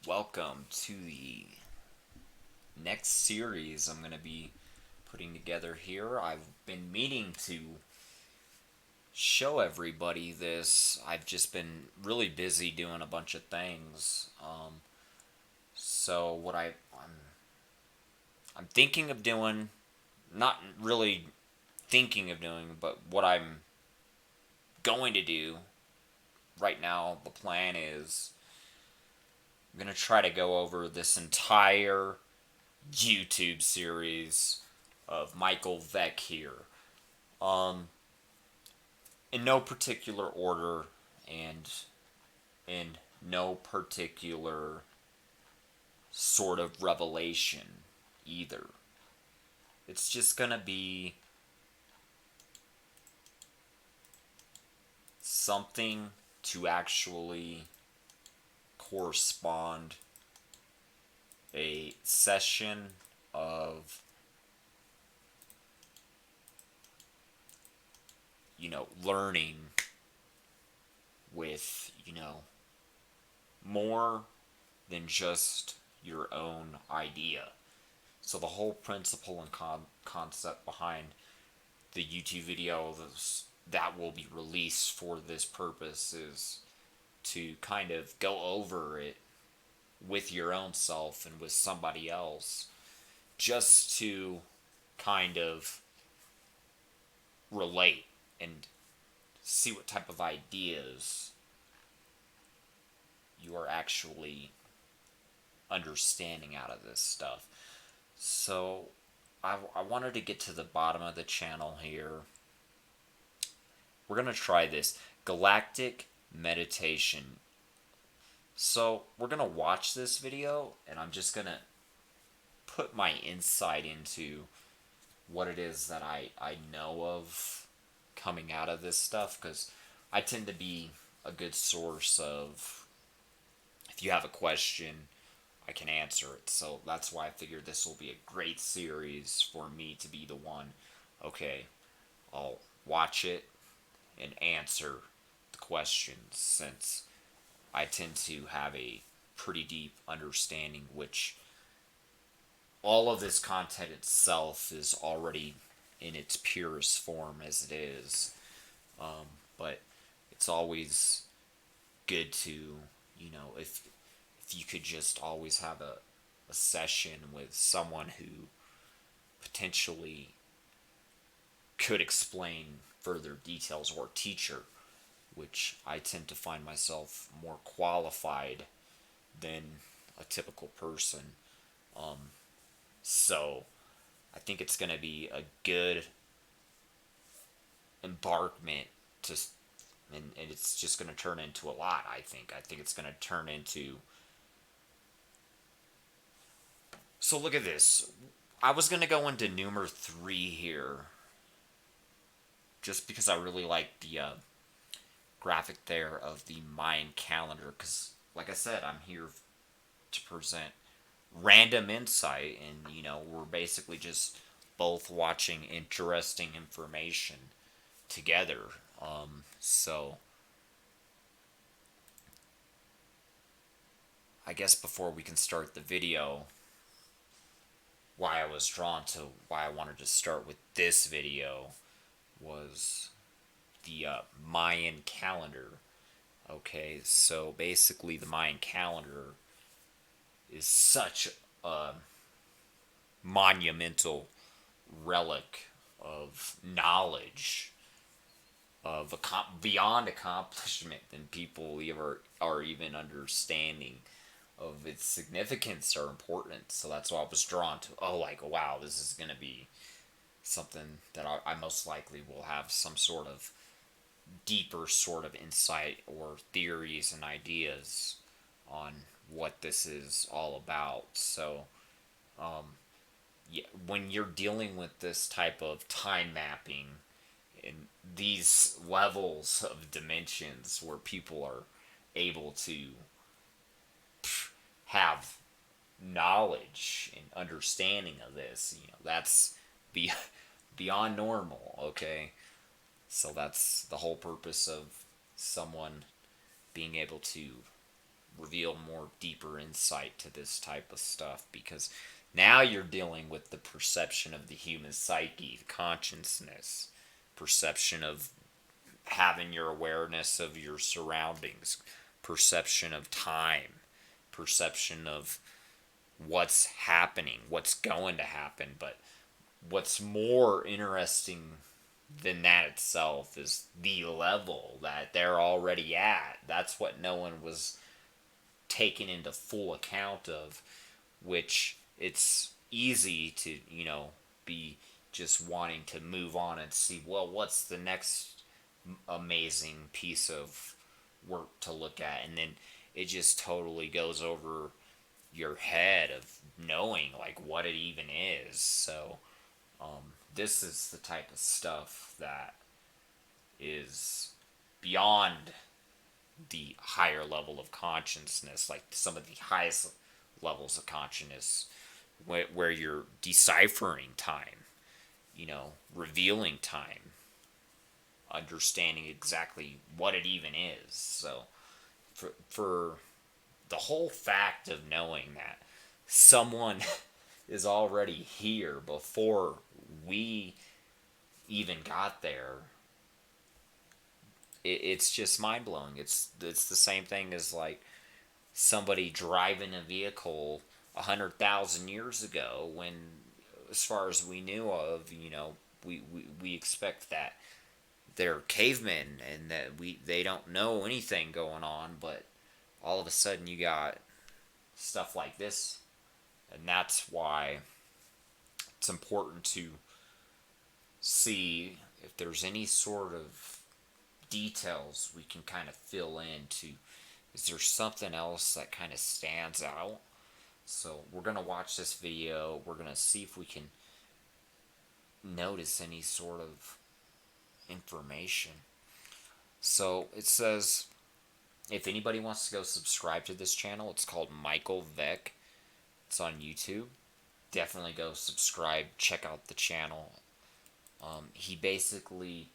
welcome to the next series I'm going to be putting together here. I've been meaning to show everybody this. I've just been really busy doing a bunch of things. So what I'm thinking of doing, not really thinking of doing, but what I'm going to do right now, the plan is I'm going to try to go over this entire YouTube series of Michael Veck here. Um, in no particular order and in no particular sort of revelation either. It's just gonna be something to actually correspond a session of learning with more than just your own idea. So the whole principle and concept behind the YouTube video that will be released for this purpose is to kind of go over it with your own self and with somebody else, just to kind of relate and see what type of ideas you are actually understanding out of this stuff. So I wanted to get to the bottom of the channel here. We're going to try this Galactic meditation. So we're going to watch this video and I'm just going to put my insight into what it is that I know of coming out of this stuff, because I tend to be a good source of, if you have a question, I can answer it. So that's why I figured this will be a great series for me to be the one. Okay, I'll watch it and answer the questions, since I tend to have a pretty deep understanding, which all of this content itself is already in its purest form as it is. But it's always good to, if you could just always have a session with someone who potentially could explain further details, or teacher, which I tend to find myself more qualified than a typical person. So I think it's going to be a good embarkment to, and it's just going to turn into a lot. I think it's going to turn into. So look at this. I was going to go into number 3 here, just because I really like the graphic there of the Mayan calendar, because like I said, I'm here to present random insight, and we're basically just both watching interesting information together. So I guess before we can start the video, why I wanted to start with this video was the Mayan calendar. Okay, so basically the Mayan calendar is such a monumental relic of knowledge, of beyond accomplishment than people ever are even understanding of its significance or importance. So that's why I was drawn to. Oh, like, wow, this is gonna be something that I most likely will have some sort of deeper sort of insight or theories and ideas on what this is all about. So, yeah, when you're dealing with this type of time mapping in these levels of dimensions where people are able to have knowledge and understanding of this, that's be beyond normal. Okay, so that's the whole purpose of someone being able to reveal more deeper insight to this type of stuff, because now you're dealing with the perception of the human psyche, consciousness, perception of having your awareness of your surroundings, perception of time, perception of what's happening, what's going to happen. But what's more interesting than that itself is the level that they're already at. That's what no one was taken into full account of, which it's easy to, be just wanting to move on and see, well, what's the next amazing piece of work to look at, and then it just totally goes over your head of knowing like what it even is. So this is the type of stuff that is beyond the higher level of consciousness, like some of the highest levels of consciousness, where you're deciphering time, revealing time, understanding exactly what it even is. So for the whole fact of knowing that someone is already here before we even got there, it's just mind blowing. It's the same thing as like somebody driving a vehicle 100,000 years ago, when, as far as we knew of, we expect that they're cavemen and that they don't know anything going on, but all of a sudden you got stuff like this, and that's why it's important to see if there's any sort of details we can kind of fill into. Is there something else that kind of stands out? So we're going to watch this video. We're going to see if we can notice any sort of information. So it says, if anybody wants to go subscribe to this channel, it's called Michael Vick. It's on YouTube. Definitely go subscribe. Check out the channel. He basically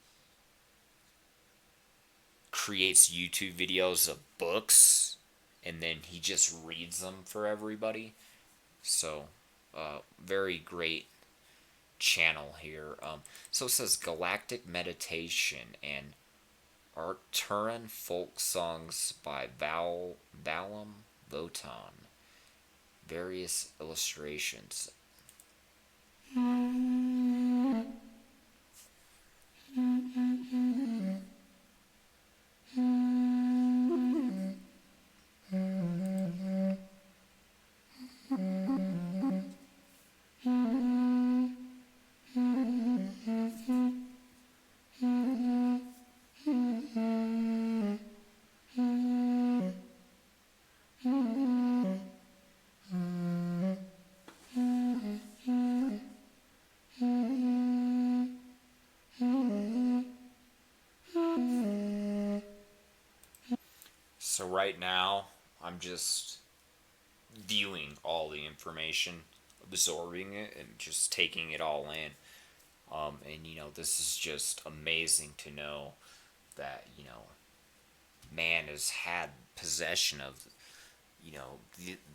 creates YouTube videos of books, and then he just reads them for everybody. So, very great channel here. So it says Galactic Meditation and Arcturian Folk Songs by Valum Votan. Various illustrations. So right now, I'm just viewing all the information, absorbing it, and just taking it all in. And this is just amazing to know that man has had possession of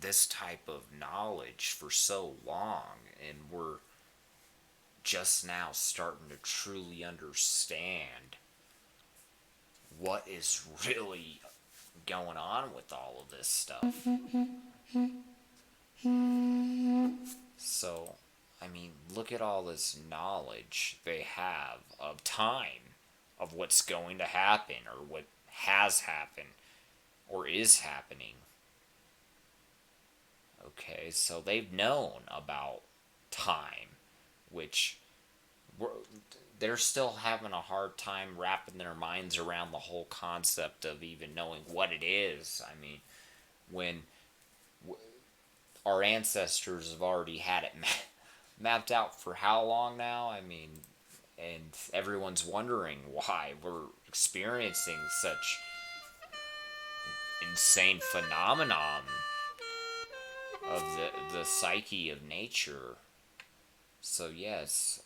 this type of knowledge for so long, and we're just now starting to truly understand what is really going on with all of this stuff. So, I mean, look at all this knowledge they have of time, of what's going to happen, or what has happened, or is happening. Okay, so they've known about time, which they're still having a hard time wrapping their minds around the whole concept of even knowing what it is. I mean, when our ancestors have already had it mapped out for how long now? I mean, and everyone's wondering why we're experiencing such insane phenomenon of the psyche of nature. So yes,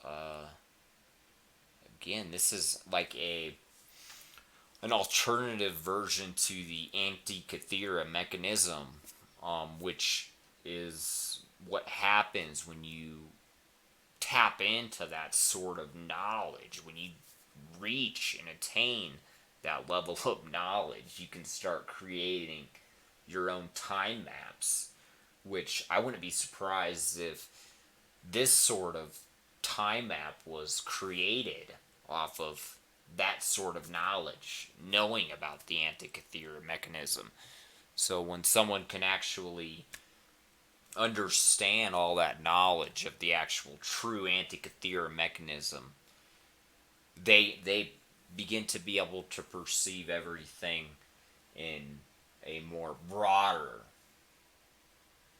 again, this is like a an alternative version to the Antikythera mechanism, which is what happens when you tap into that sort of knowledge. When you reach and attain that level of knowledge, you can start creating your own time maps, which I wouldn't be surprised if this sort of time map was created off of that sort of knowledge, knowing about the Antikythera mechanism. So when someone can actually understand all that knowledge of the actual true Antikythera mechanism, they begin to be able to perceive everything in a more broader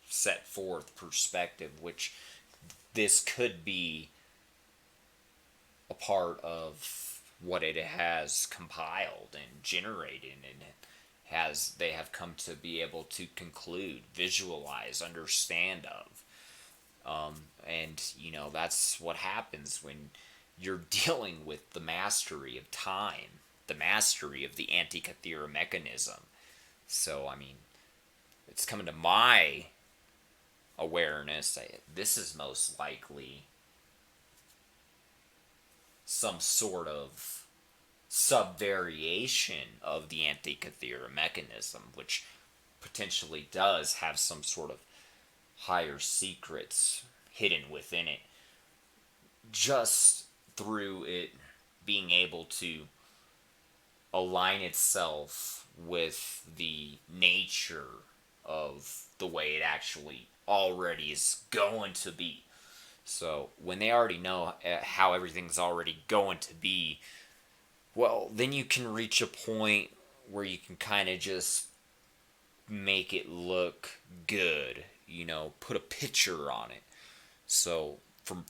set forth perspective, which this could be a part of what it has compiled and generated, and they have come to be able to conclude, visualize, understand of. And that's what happens when you're dealing with the mastery of time, the mastery of the Antikythera mechanism. So I mean, it's coming to my awareness. This is most likely some sort of subvariation of the Antikythera mechanism, which potentially does have some sort of higher secrets hidden within it, just through it being able to align itself with the nature of the way it actually already is going to be. So when they already know how everything's already going to be, well, then you can reach a point where you can kind of just make it look good, put a picture on it. So from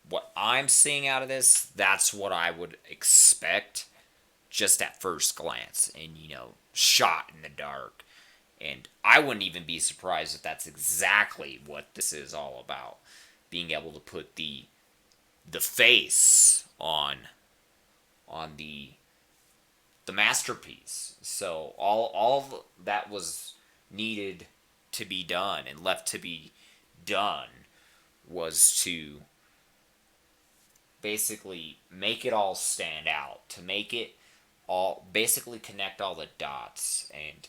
what I'm seeing out of this, that's what I would expect just at first glance, and shot in the dark. And I wouldn't even be surprised if that's exactly what this is all about. Being able to put the face on the masterpiece. So all that was needed to be done and left to be done was to basically make it all stand out, to make it all, basically connect all the dots. And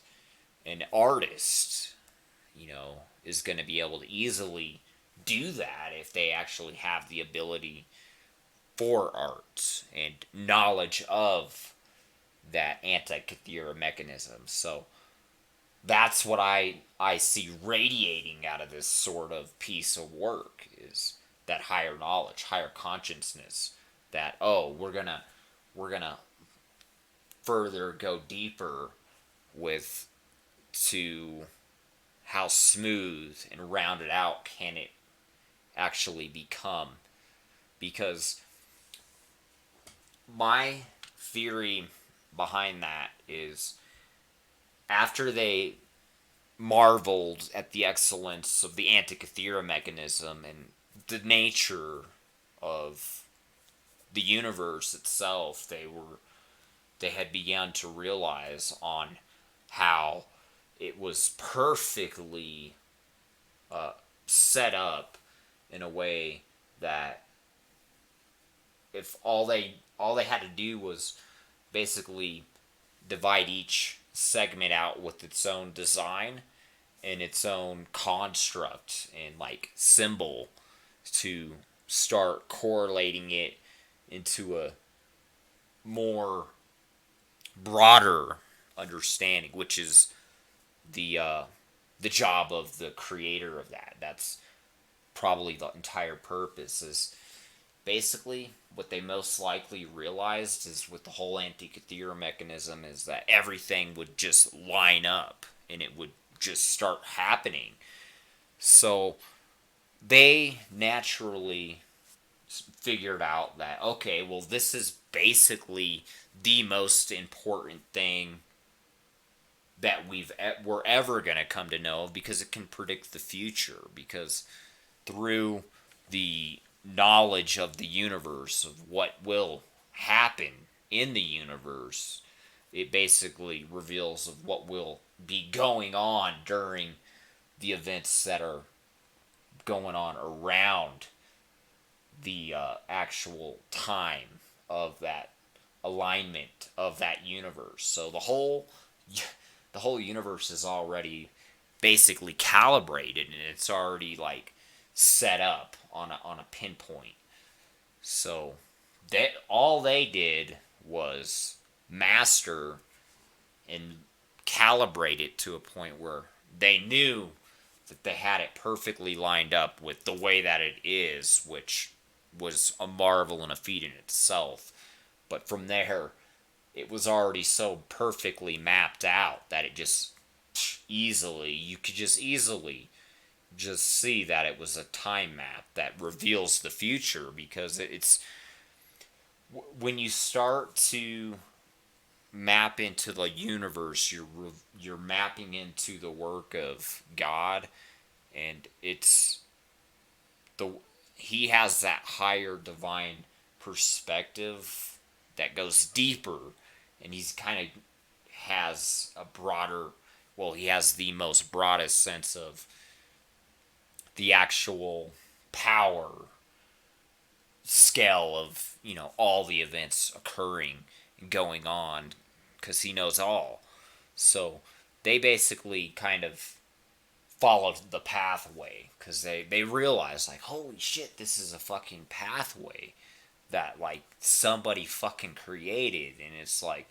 an artist, is going to be able to easily do that if they actually have the ability for art and knowledge of that Antikythera mechanism. So that's what I see radiating out of this sort of piece of work, is that higher knowledge, higher consciousness, that we're gonna further go deeper with to how smooth and rounded out can it actually become. Because my theory behind that is, after they marveled at the excellence of the Antikythera mechanism and the nature of the universe itself, they had begun to realize on how it was perfectly set up in a way that if all they had to do was basically divide each segment out with its own design and its own construct and symbol, to start correlating it into a more broader understanding, which is the job of the creator of that. That's probably the entire purpose. Is basically what they most likely realized is, with the whole Antikythera mechanism, is that everything would just line up and it would just start happening. So they naturally figured out that, okay, well, this is basically the most important thing that we're ever going to come to know of, because it can predict the future. Because through the knowledge of the universe, of what will happen in the universe, it basically reveals of what will be going on during the events that are going on around the actual time of that alignment of that universe. So the whole universe is already basically calibrated, and it's already like set up on a pinpoint. So that all they did was master and calibrate it to a point where they knew that they had it perfectly lined up with the way that it is, which was a marvel and a feat in itself. But from there, it was already so perfectly mapped out that it just you could just easily just see that it was a time map that reveals the future, because it's when you start to map into the universe, you're mapping into the work of God, and it's the he has that higher divine perspective that goes deeper, and he's kind of has a broader, well, he has the most broadest sense of the actual power scale of, all the events occurring and going on, because he knows all. So they basically kind of followed the pathway, because they realized, like, holy shit, this is a fucking pathway that, like, somebody fucking created. And it's like,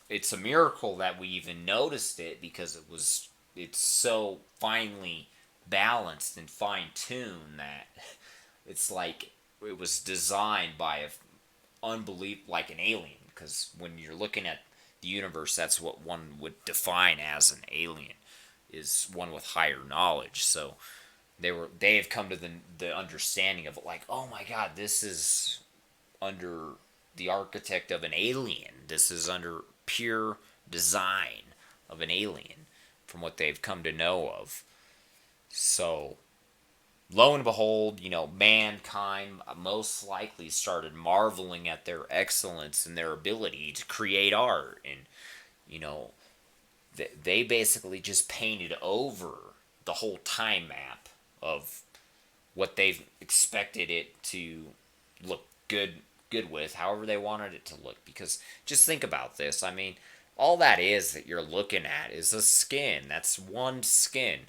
it's a miracle that we even noticed it, because it's so finely balanced and fine-tuned that it's like it was designed by like an alien. Because when you're looking at the universe, that's what one would define as an alien, is one with higher knowledge. So they have come to the understanding of, like, oh my god, this is under the architect of an alien. This is under pure design of an alien, from what they've come to know of. So lo and behold, mankind most likely started marveling at their excellence and their ability to create art. And, you know, they basically just painted over the whole time map of what they've expected it to look good with, however they wanted it to look. Because just think about this. I mean, all that is that you're looking at is a skin. That's one skin.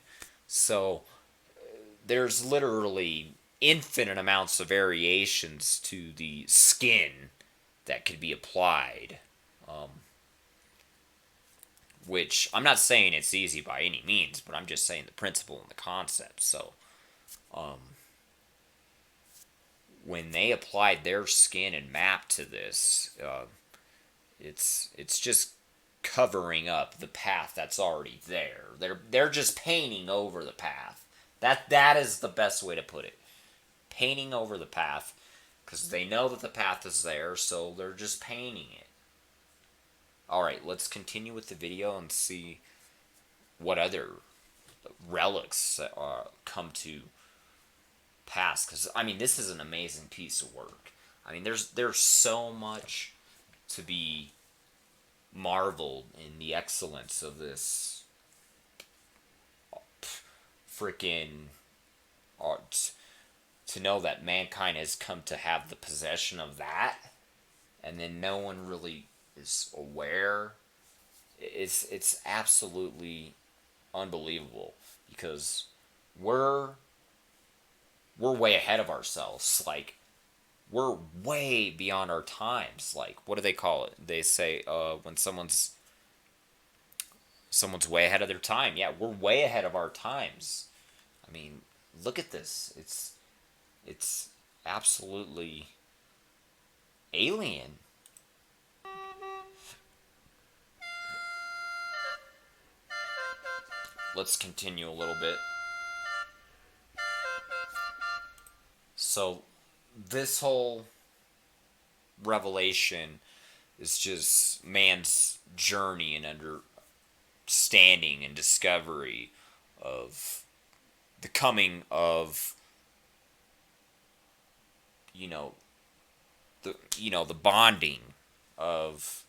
So there's literally infinite amounts of variations to the skin that could be applied. Which I'm not saying it's easy by any means, but I'm just saying the principle and the concept. So when they applied their skin and map to this, it's just covering up the path that's already there. They're just painting over the path. That is the best way to put it. Painting over the path, because they know that the path is there, so they're just painting it. Alright, let's continue with the video and see what other relics come to pass. Because, I mean, this is an amazing piece of work. I mean, there's so much to be marveled in the excellence of this freaking art. To know that mankind has come to have the possession of that, and then no one really is aware. It's absolutely unbelievable, because we're way ahead of ourselves. Like, we're way beyond our times. Like, what do they call it? They say when someone's way ahead of their time. Yeah, we're way ahead of our times. I mean, look at this. It's absolutely alien. Let's continue a little bit. So, this whole revelation is just man's journey and understanding and discovery of the coming of, the bonding of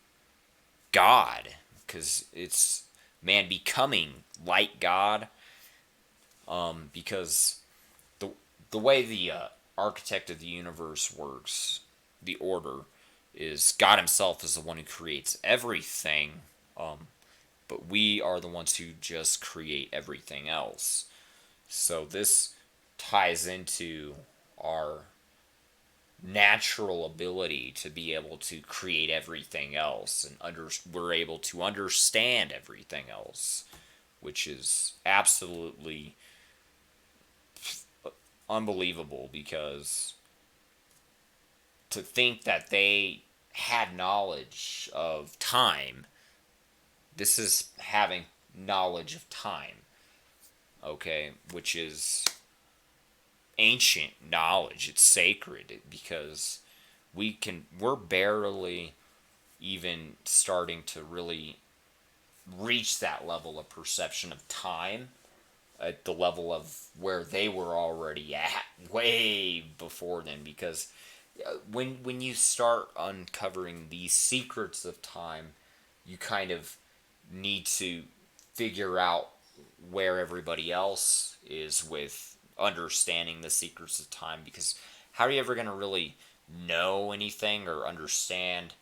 God, because it's man becoming like God. Because the the way the architect of the universe works, the order is God Himself is the one who creates everything, but we are the ones who just create everything else. So this ties into our natural ability to be able to create everything else, and we're able to understand everything else, which is absolutely unbelievable, because to think that they had knowledge of time, this is having knowledge of time, okay, which is ancient knowledge. It's sacred, because we're barely even starting to really reach that level of perception of time at the level of where they were already at way before then. Because when you start uncovering these secrets of time, you kind of need to figure out where everybody else is with understanding the secrets of time. Because how are you ever going to really know anything or understand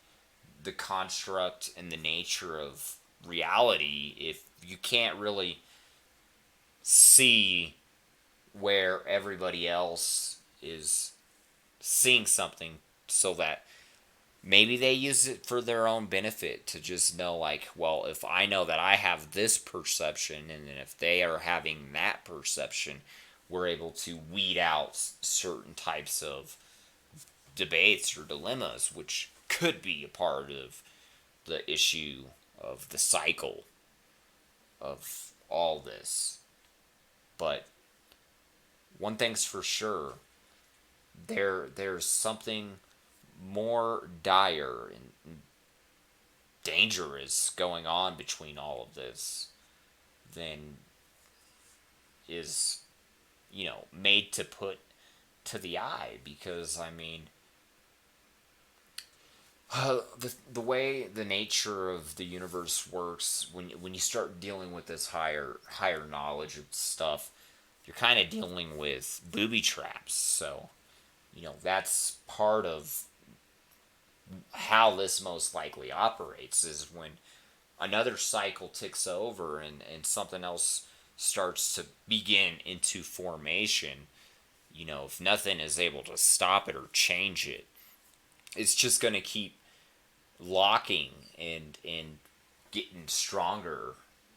the construct and the nature of reality if you can't really see where everybody else is seeing something, so that maybe they use it for their own benefit to just know, like, well, if I know that I have this perception, and then if they are having that perception, we're able to weed out certain types of debates or dilemmas, which could be a part of the issue of the cycle of all this. But one thing's for sure, there's something more dire and dangerous going on between all of this than is, made to put to the eye. Because I mean, the way the nature of the universe works, when you start dealing with this higher knowledge of stuff, you're kind of dealing with booby traps. So that's part of how this most likely operates, is when another cycle ticks over, and something else starts to begin into formation. If nothing is able to stop it or change it, it's just going to keep locking and getting stronger,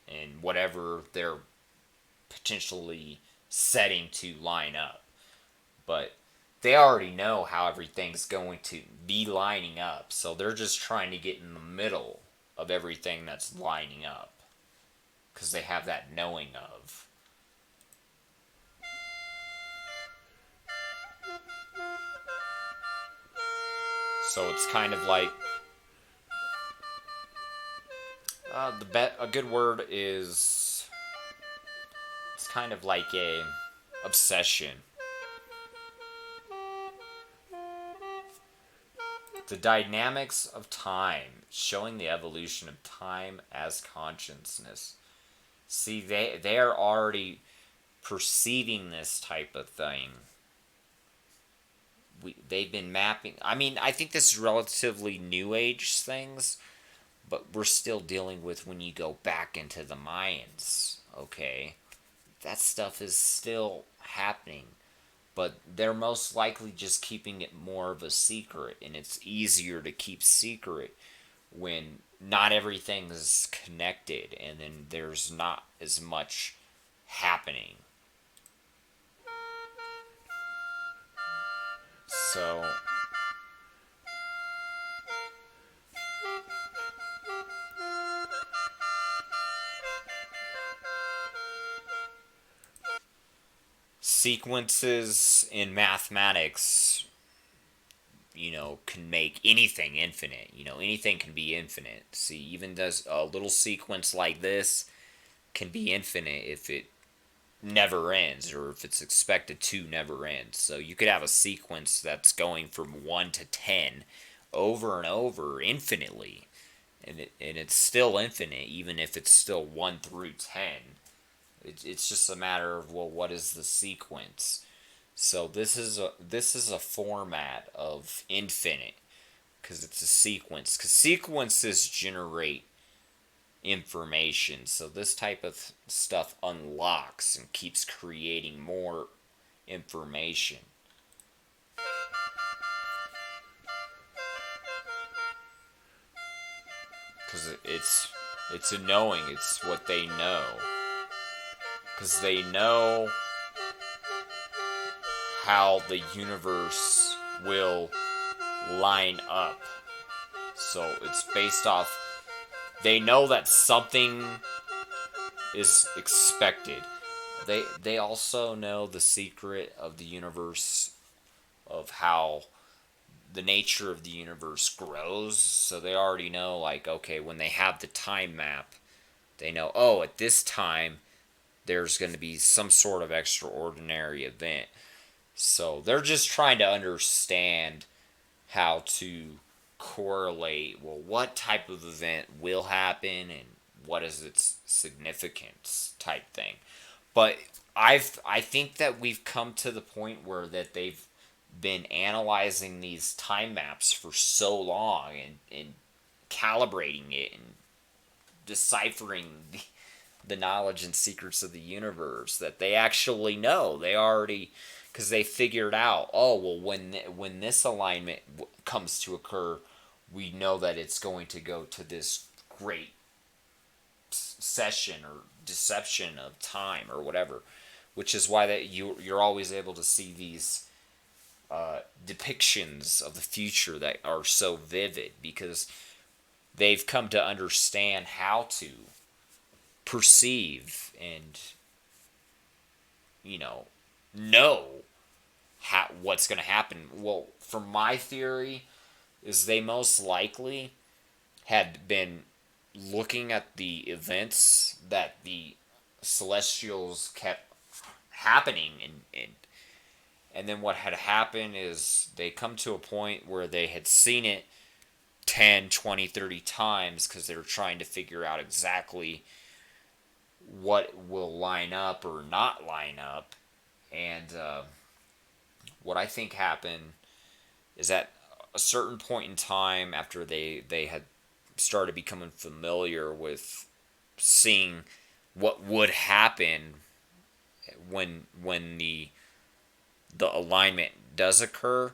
and whatever they're potentially setting to line up. But they already know how everything's going to be lining up, so they're just trying to get in the middle of everything that's lining up, because they have that knowing of. So it's kind of like a good word is, it's kind of like a obsession. The dynamics of time, showing the evolution of time as consciousness. See, they are already perceiving this type of thing. They've been mapping. I mean, I think this is relatively new age things, but we're still dealing with when you go back into the Mayans. Okay, that stuff is still happening, but they're most likely just keeping it more of a secret, and it's easier to keep secret when not everything is connected, and then there's not as much happening. So sequences in mathematics, can make anything infinite. Anything can be infinite. See, even does a little sequence like this can be infinite if it never ends, or if it's expected to never end. So you could have a sequence that's going from 1 to 10 over and over infinitely, and it's still infinite, even if it's still 1 through 10. It's just a matter of, well, what is the sequence? So this is a format of infinite because it's a sequence. Because sequences generate information. So this type of stuff unlocks and keeps creating more information. Because it's a knowing. It's what they know. Because they know how the universe will line up. So it's based off. They know that something is expected. They also know the secret of the universe, of how the nature of the universe grows. So they already know, like, okay, when they have the time map, they know, oh, at this time there's going to be some sort of extraordinary event. So they're just trying to understand how to correlate, well, what type of event will happen and what is its significance type thing. But I think that we've come to the point where that they've been analyzing these time maps for so long and calibrating it and deciphering the knowledge and secrets of the universe that they actually know. They already, because they figured out, oh, well, when this alignment comes to occur, we know that it's going to go to this great session or deception of time or whatever, which is why that you're always able to see these depictions of the future that are so vivid, because they've come to understand how to perceive and know what's going to happen. Well, from my theory, is they most likely had been looking at the events that the celestials kept happening, and then what had happened is they come to a point where they had seen it 10, 20, 30 times because they were trying to figure out exactly what will line up or not line up. And what I think happened is at a certain point in time, after they had started becoming familiar with seeing what would happen when the alignment does occur,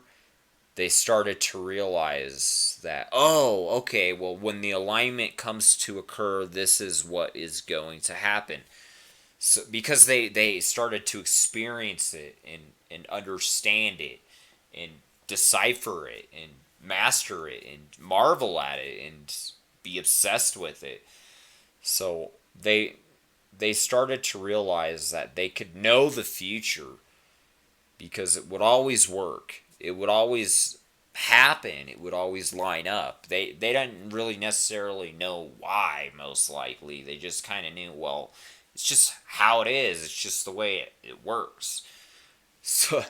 they started to realize that, oh, okay, well, when the alignment comes to occur, this is what is going to happen. So because they started to experience it and understand it and decipher it and master it and marvel at it and be obsessed with it. So they started to realize that they could know the future because it would always work. It would always happen. It would always line up. They didn't really necessarily know why, most likely. They just kind of knew, well, it's just how it is. It's just the way it works. So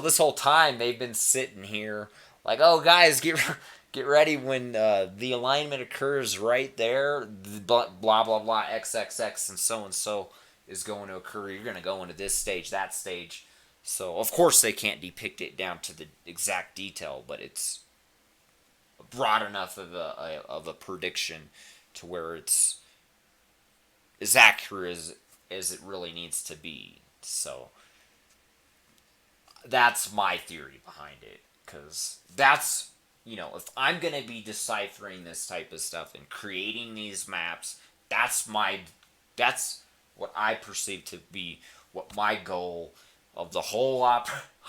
this whole time they've been sitting here like, oh, guys, get ready when the alignment occurs right there. Blah blah blah XXX and so is going to occur. You're going to go into this stage, that stage. So of course they can't depict it down to the exact detail, but it's broad enough of a prediction to where it's as accurate as it really needs to be. So that's my theory behind it, because that's, if I'm going to be deciphering this type of stuff and creating these maps, that's what I perceive to be what my goal of the whole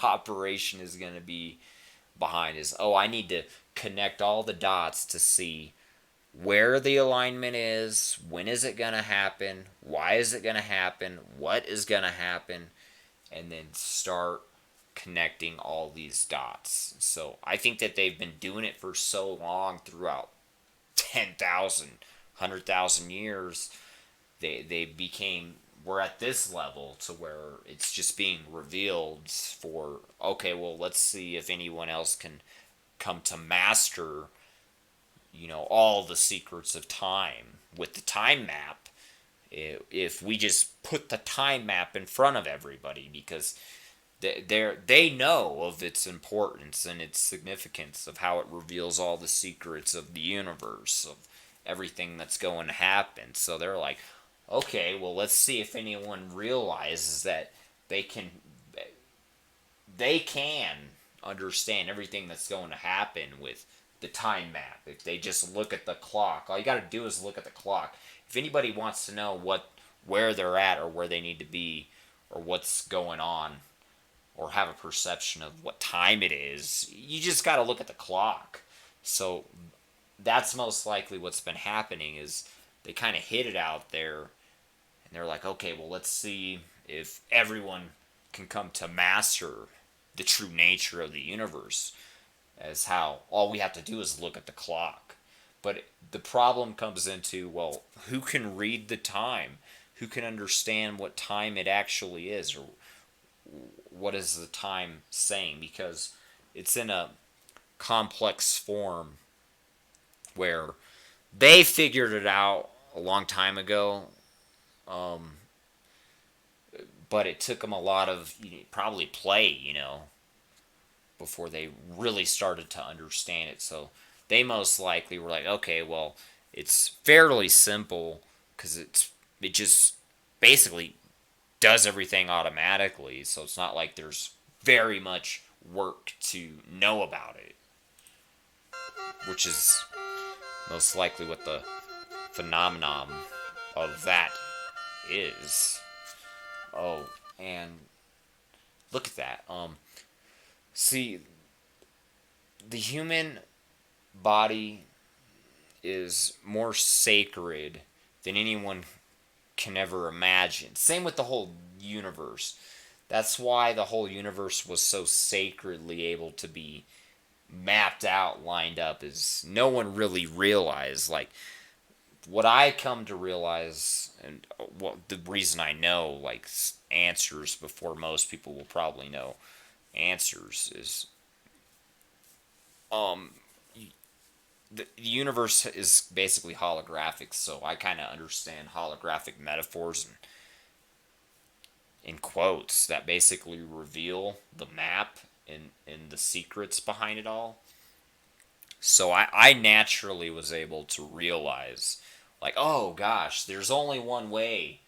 operation is going to be behind is, oh, I need to connect all the dots to see where the alignment is, when is it going to happen, why is it going to happen, what is going to happen, and then start connecting all these dots. So I think that they've been doing it for so long, throughout 10,000, 100,000 years, we're at this level to where it's just being revealed for, okay, well, let's see if anyone else can come to master all the secrets of time with the time map if we just put the time map in front of everybody, because they know of its importance and its significance, of how it reveals all the secrets of the universe, of everything that's going to happen. So they're like, okay, well, let's see if anyone realizes that they can they can understand everything that's going to happen with the time map. If they just look at the clock, all you got to do is look at the clock. If anybody wants to know where they're at or where they need to be or what's going on or have a perception of what time it is, you just got to look at the clock. So that's most likely what's been happening, is they kind of hid it out there and they're like, okay, well, let's see if everyone can come to master the true nature of the universe, as how all we have to do is look at the clock. But the problem comes into, well, who can read the time? Who can understand what time it actually is, or what is the time saying? Because it's in a complex form where they figured it out a long time ago, but it took them a lot of probably play, before they really started to understand it. So they most likely were like, okay, well, it's fairly simple because it just basically does everything automatically. So it's not like there's very much work to know about it, which is most likely what the phenomenon of that is. Oh, and look at that. See, the human body is more sacred than anyone can ever imagine. Same with the whole universe. That's why the whole universe was so sacredly able to be mapped out, lined up, is no one really realized. Like, what I come to realize, and the reason I know, like, answers before most people will probably know answers, is um the universe is basically holographic, so I kind of understand holographic metaphors and in quotes that basically reveal the map and the secrets behind it all. So I naturally was able to realize, like, oh gosh, there's only one way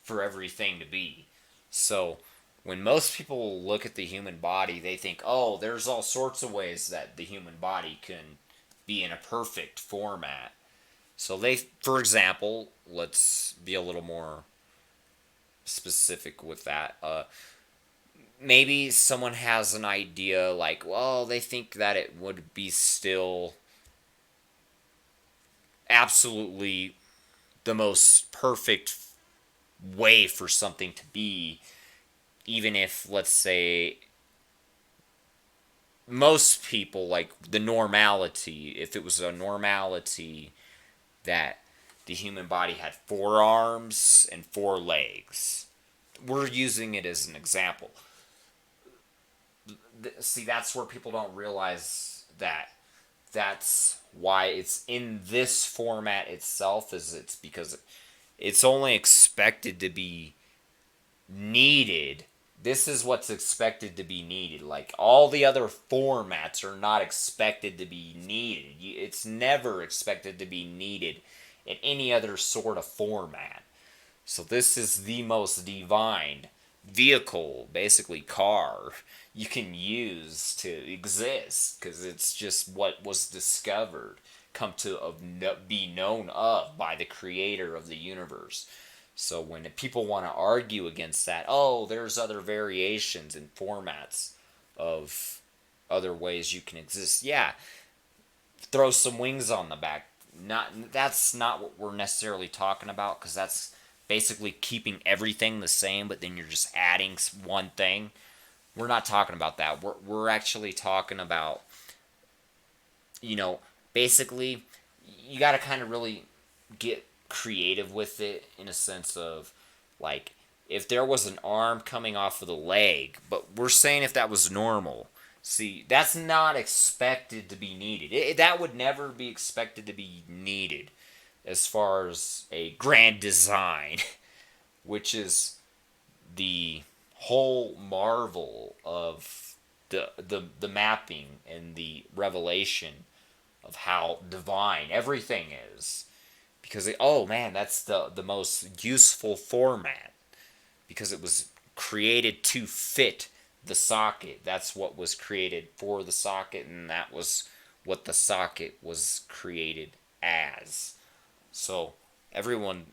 for everything to be. So when most people look at the human body, they think, oh, there's all sorts of ways that the human body can be in a perfect format. So for example, let's be a little more specific with that. Maybe someone has an idea like, well, they think that it would be still absolutely the most perfect way for something to be, even if, let's say, most people, like the normality, if it was a normality that the human body had 4 arms and 4 legs, we're using it as an example. See, that's where people don't realize that that's why it's in this format itself, is it's because it's only expected to be needed. This is what's expected to be needed. Like, all the other formats are not expected to be needed. It's never expected to be needed in any other sort of format. So this is the most divine vehicle, basically car, you can use to exist, because it's just what was discovered, come to be known of by the creator of the universe. So when people want to argue against that, oh, there's other variations and formats of other ways you can exist. Yeah, throw some wings on the back. That's not what we're necessarily talking about, because that's basically keeping everything the same, but then you're just adding one thing. We're not talking about that. We're actually talking about, basically, you got to kind of really get creative with it, in a sense of, like, if there was an arm coming off of the leg, but we're saying if that was normal, See, that's not expected to be needed. That would never be expected to be needed as far as a grand design, which is the whole marvel of the mapping and the revelation of how divine everything is. Because oh man, that's the most useful format, because it was created to fit the socket. That's what was created for the socket, and that was what the socket was created as. So everyone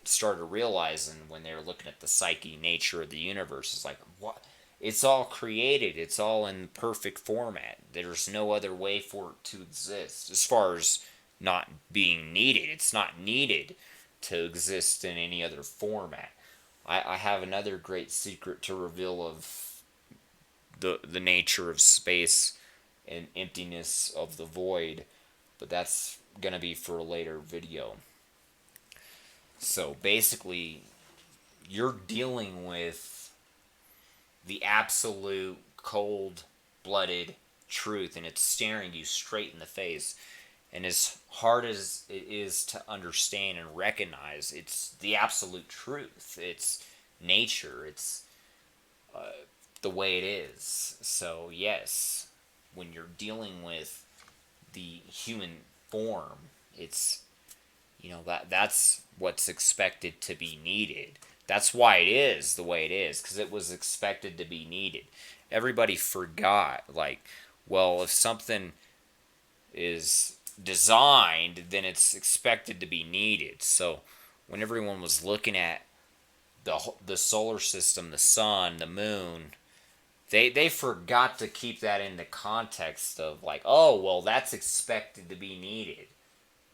started realizing when they were looking at the psyche nature of the universe is like, what? It's all created. It's all in perfect format. There's no other way for it to exist. As far as not being needed, it's not needed to exist in any other format. I have another great secret to reveal of the nature of space and emptiness of the void, but that's gonna be for a later video. So basically, you're dealing with the absolute cold blooded truth, and it's staring you straight in the face. And as hard as it is to understand and recognize, it's the absolute truth. It's nature. It's the way it is. So, yes, when you're dealing with the human form, it's that's what's expected to be needed. That's why it is the way it is, because it was expected to be needed. Everybody forgot, like, well, if something is designed, then it's expected to be needed. So when everyone was looking at the solar system, the sun, the moon, they forgot to keep that in the context of like, oh, well, that's expected to be needed.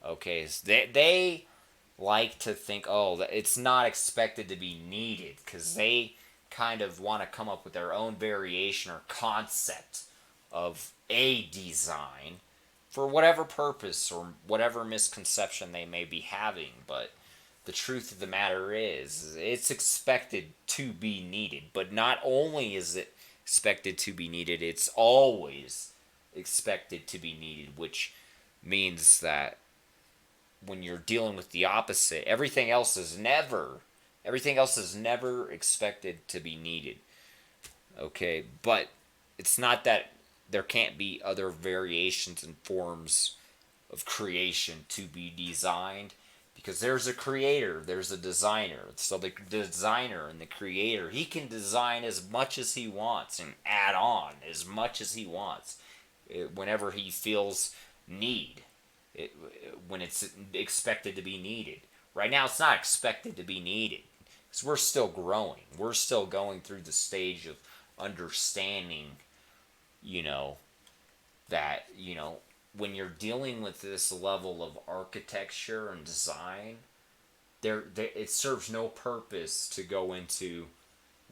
Okay, so they like to think, oh, it's not expected to be needed, because they kind of want to come up with their own variation or concept of a design for whatever purpose or whatever misconception they may be having. But the truth of the matter is, it's expected to be needed. But not only is it expected to be needed, it's always expected to be needed, which means that when you're dealing with the opposite, everything else is never expected to be needed. Okay, but it's not that there can't be other variations and forms of creation to be designed, because there's a creator, there's a designer. So the designer and the creator, he can design as much as he wants and add on as much as he wants whenever he feels need, when it's expected to be needed. Right now, it's not expected to be needed, because we're still growing. We're still going through the stage of understanding, you know, that, when you're dealing with this level of architecture and design, it serves no purpose to go into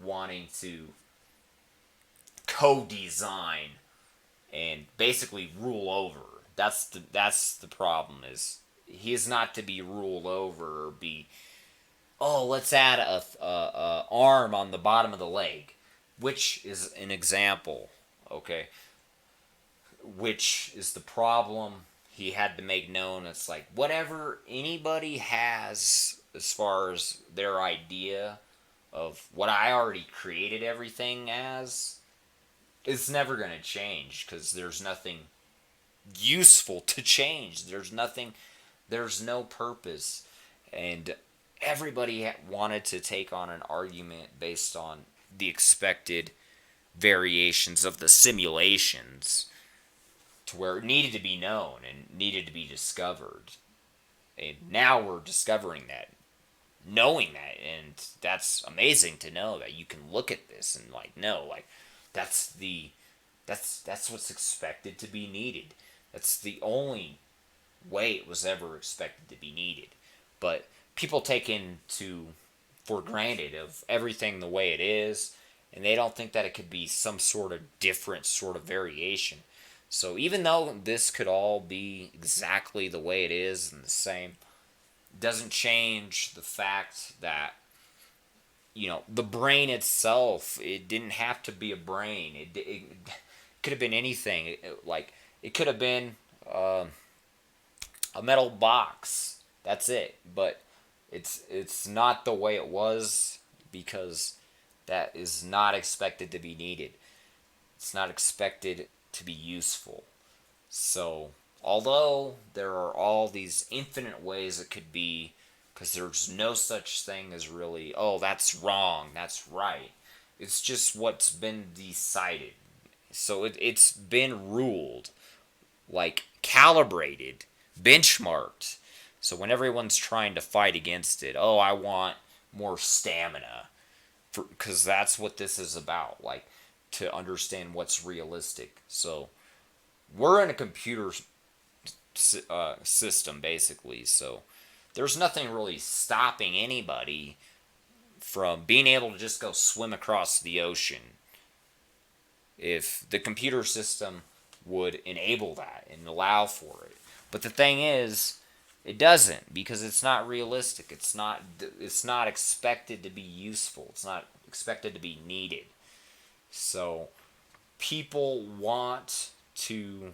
wanting to co-design and basically rule over. That's the problem. Is he is not to be ruled over or be, oh, let's add a arm on the bottom of the leg, which is an example. Okay, which is the problem he had to make known. It's like, whatever anybody has as far as their idea of what I already created everything as, it's never going to change, because there's nothing useful to change. There's no purpose. And everybody wanted to take on an argument based on the expected variations of the simulations, to where it needed to be known and needed to be discovered. And now we're discovering that, knowing that, and that's amazing to know that you can look at this and like, no, like, that's what's expected to be needed. That's the only way it was ever expected to be needed. But people take into for granted of everything the way it is, and they don't think that it could be some sort of different sort of variation. So even though this could all be exactly the way it is and the same, it doesn't change the fact that, the brain itself, it didn't have to be a brain. It could have been anything. Like, it could have been a metal box. That's it. But it's not the way it was, because that is not expected to be needed. It's not expected to be useful. So, although there are all these infinite ways it could be, because there's no such thing as really, oh, that's wrong, that's right. It's just what's been decided. So it's been ruled, like calibrated, benchmarked. So when everyone's trying to fight against it, oh, I want more stamina, because that's what this is about, like, to understand what's realistic. So we're in a computer system, basically. So there's nothing really stopping anybody from being able to just go swim across the ocean if the computer system would enable that and allow for it. But the thing is, it doesn't, because it's not realistic. It's not expected to be useful. It's not expected to be needed. So people want to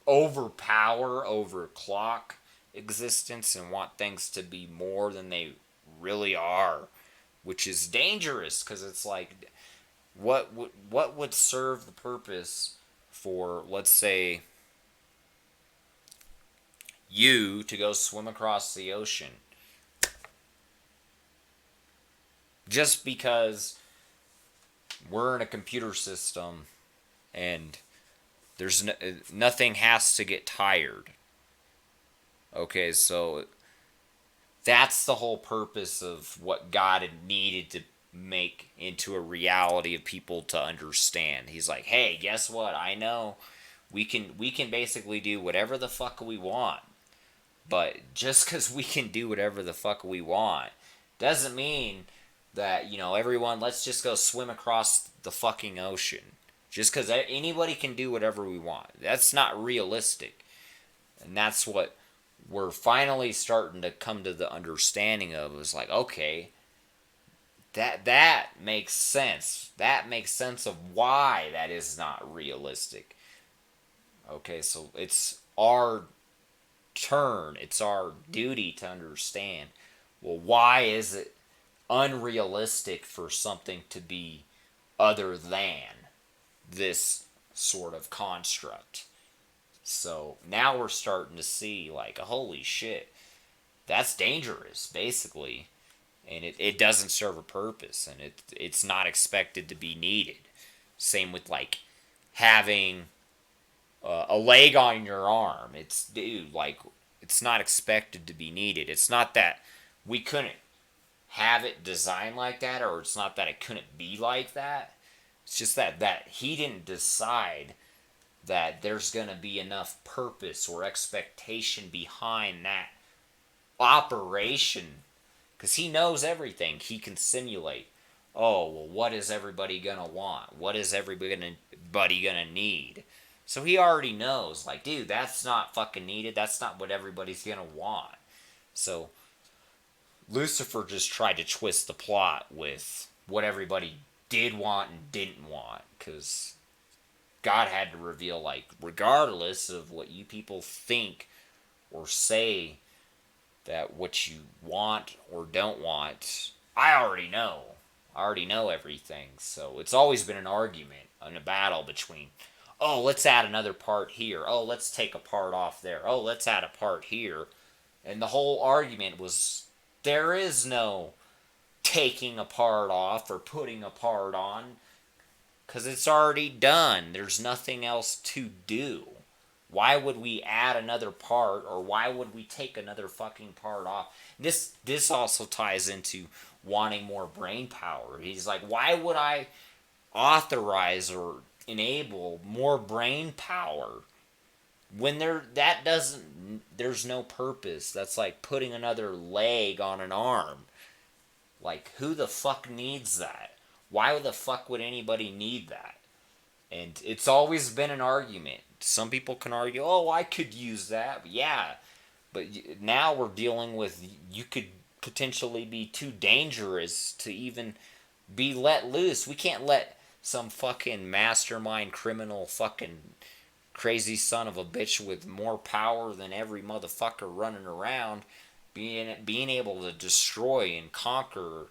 overclock existence and want things to be more than they really are, which is dangerous, because it's like, what would serve the purpose for, let's say, you to go swim across the ocean just because we're in a computer system and there's nothing has to get tired. Okay, so that's the whole purpose of what God had needed to make into a reality of people to understand. He's like, hey, guess what? I know we can basically do whatever the fuck we want. But just because we can do whatever the fuck we want doesn't mean that, everyone, let's just go swim across the fucking ocean. Just because anybody can do whatever we want. That's not realistic. And that's what we're finally starting to come to the understanding of. Is like, okay, that makes sense. That makes sense of why that is not realistic. Okay, so it's our turn. It's our duty to understand, well, why is it unrealistic for something to be other than this sort of construct? So now we're starting to see, like, holy shit, that's dangerous, basically. And it doesn't serve a purpose, and it's not expected to be needed. Same with, like, having a leg on your arm. It's not expected to be needed. It's not that we couldn't have it designed like that, or it's not that it couldn't be like that. It's just that he didn't decide that there's going to be enough purpose or expectation behind that operation, because he knows everything. He can simulate, oh, well, what is everybody going to want? What is everybody going to need? So he already knows, like, dude, that's not fucking needed. That's not what everybody's going to want. So Lucifer just tried to twist the plot with what everybody did want and didn't want, because God had to reveal, like, regardless of what you people think or say, that what you want or don't want, I already know. I already know everything. So it's always been an argument and a battle between, oh, let's add another part here. Oh, let's take a part off there. Oh, let's add a part here. And the whole argument was, there is no taking a part off or putting a part on, because it's already done. There's nothing else to do. Why would we add another part, or why would we take another fucking part off? This also ties into wanting more brain power. He's like, why would I authorize or enable more brain power when there's no purpose? That's like putting another leg on an arm. Like, who the fuck needs that? Why the fuck would anybody need that? And it's always been an argument. Some people can argue, oh, I could use that. Yeah, but now we're dealing with, you could potentially be too dangerous to even be let loose. We can't let some fucking mastermind criminal fucking crazy son of a bitch with more power than every motherfucker running around, being able to destroy and conquer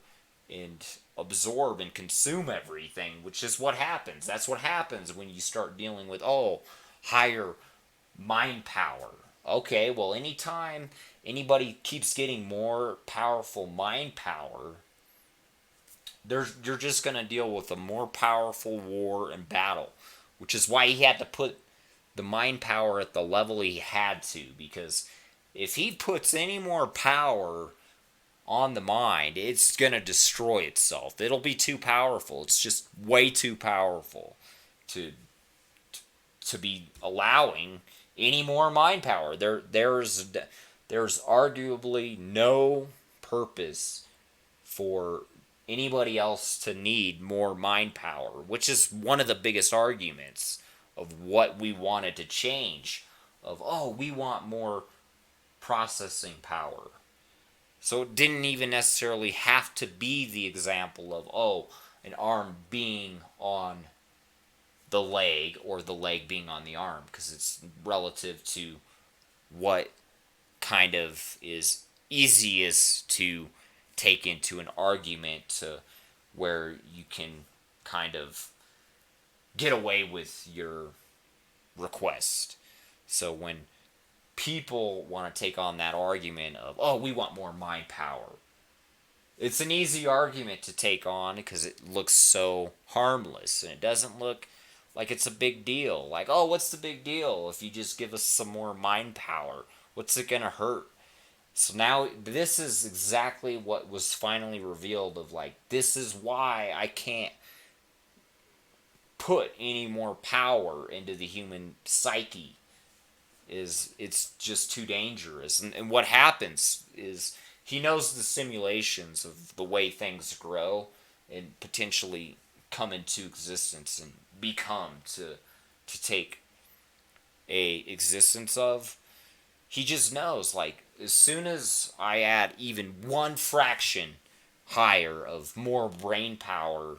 and absorb and consume everything, which is what happens. That's what happens when you start dealing with higher mind power. Okay, well, anytime anybody keeps getting more powerful mind power, you're just going to deal with a more powerful war and battle, which is why he had to put the mind power at the level he had to, because if he puts any more power on the mind, it's going to destroy itself. It'll be too powerful. It's just way too powerful to be allowing any more mind power. There's arguably no purpose for anybody else to need more mind power, which is one of the biggest arguments of what we wanted to change. We want more processing power. So it didn't even necessarily have to be the example of, an arm being on the leg or the leg being on the arm, because it's relative to what kind of is easiest to take into an argument to where you can kind of get away with your request. So when people want to take on that argument of, we want more mind power, it's an easy argument to take on because it looks so harmless and it doesn't look like it's a big deal. Like, what's the big deal if you just give us some more mind power? What's it gonna hurt? So now this is exactly what was finally revealed of, like, this is why I can't put any more power into the human psyche. It's just too dangerous. And what happens is he knows the simulations of the way things grow and potentially come into existence and become to take a existence of. He just knows, like, as soon as I add even one fraction higher of more brain power,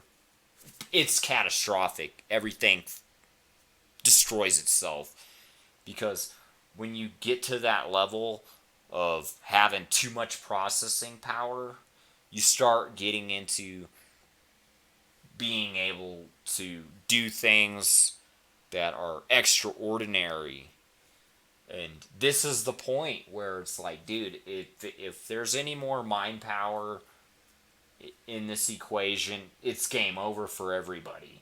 it's catastrophic. Everything destroys itself. Because when you get to that level of having too much processing power, you start getting into being able to do things that are extraordinary. And this is the point where it's like, dude, if there's any more mind power in this equation, it's game over for everybody.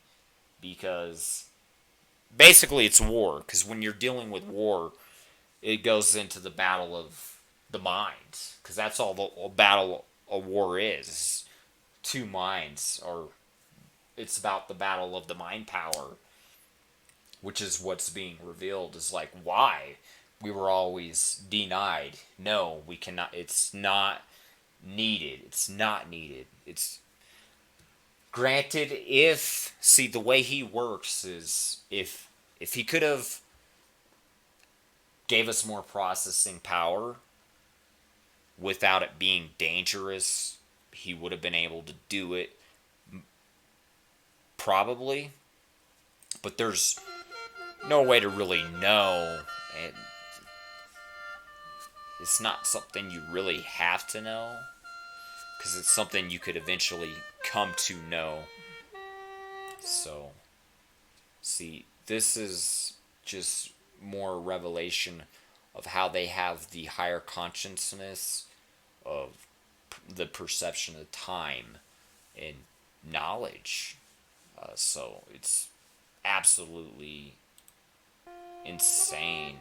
Because basically it's war. Because when you're dealing with war, it goes into the battle of the minds. Because that's all the battle a war is. Two minds. Or it's about the battle of the mind power. Which is what's being revealed, is like why we were always denied. No, we cannot. It's not needed. It's not needed. It's granted if, see, the way he works is if he could have gave us more processing power without it being dangerous, he would have been able to do it probably. But there's no way to really know, and it's not something you really have to know, because it's something you could eventually come to know. So, see, this is just more revelation of how they have the higher consciousness of the perception of time and knowledge. So it's absolutely insane.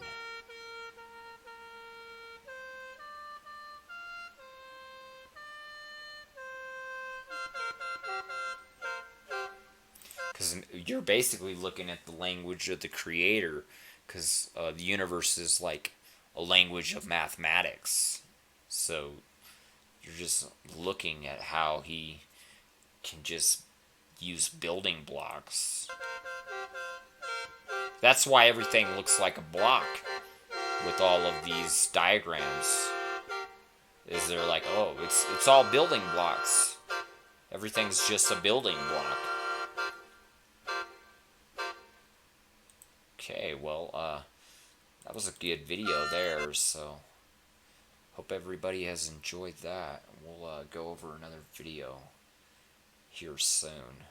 Because you're basically looking at the language of the creator, because the universe is like a language of mathematics. So you're just looking at how he can just use building blocks. That's why everything looks like a block with all of these diagrams. Is they're like, it's all building blocks. Everything's just a building block. Okay, well, that was a good video there, so hope everybody has enjoyed that. We'll go over another video here soon.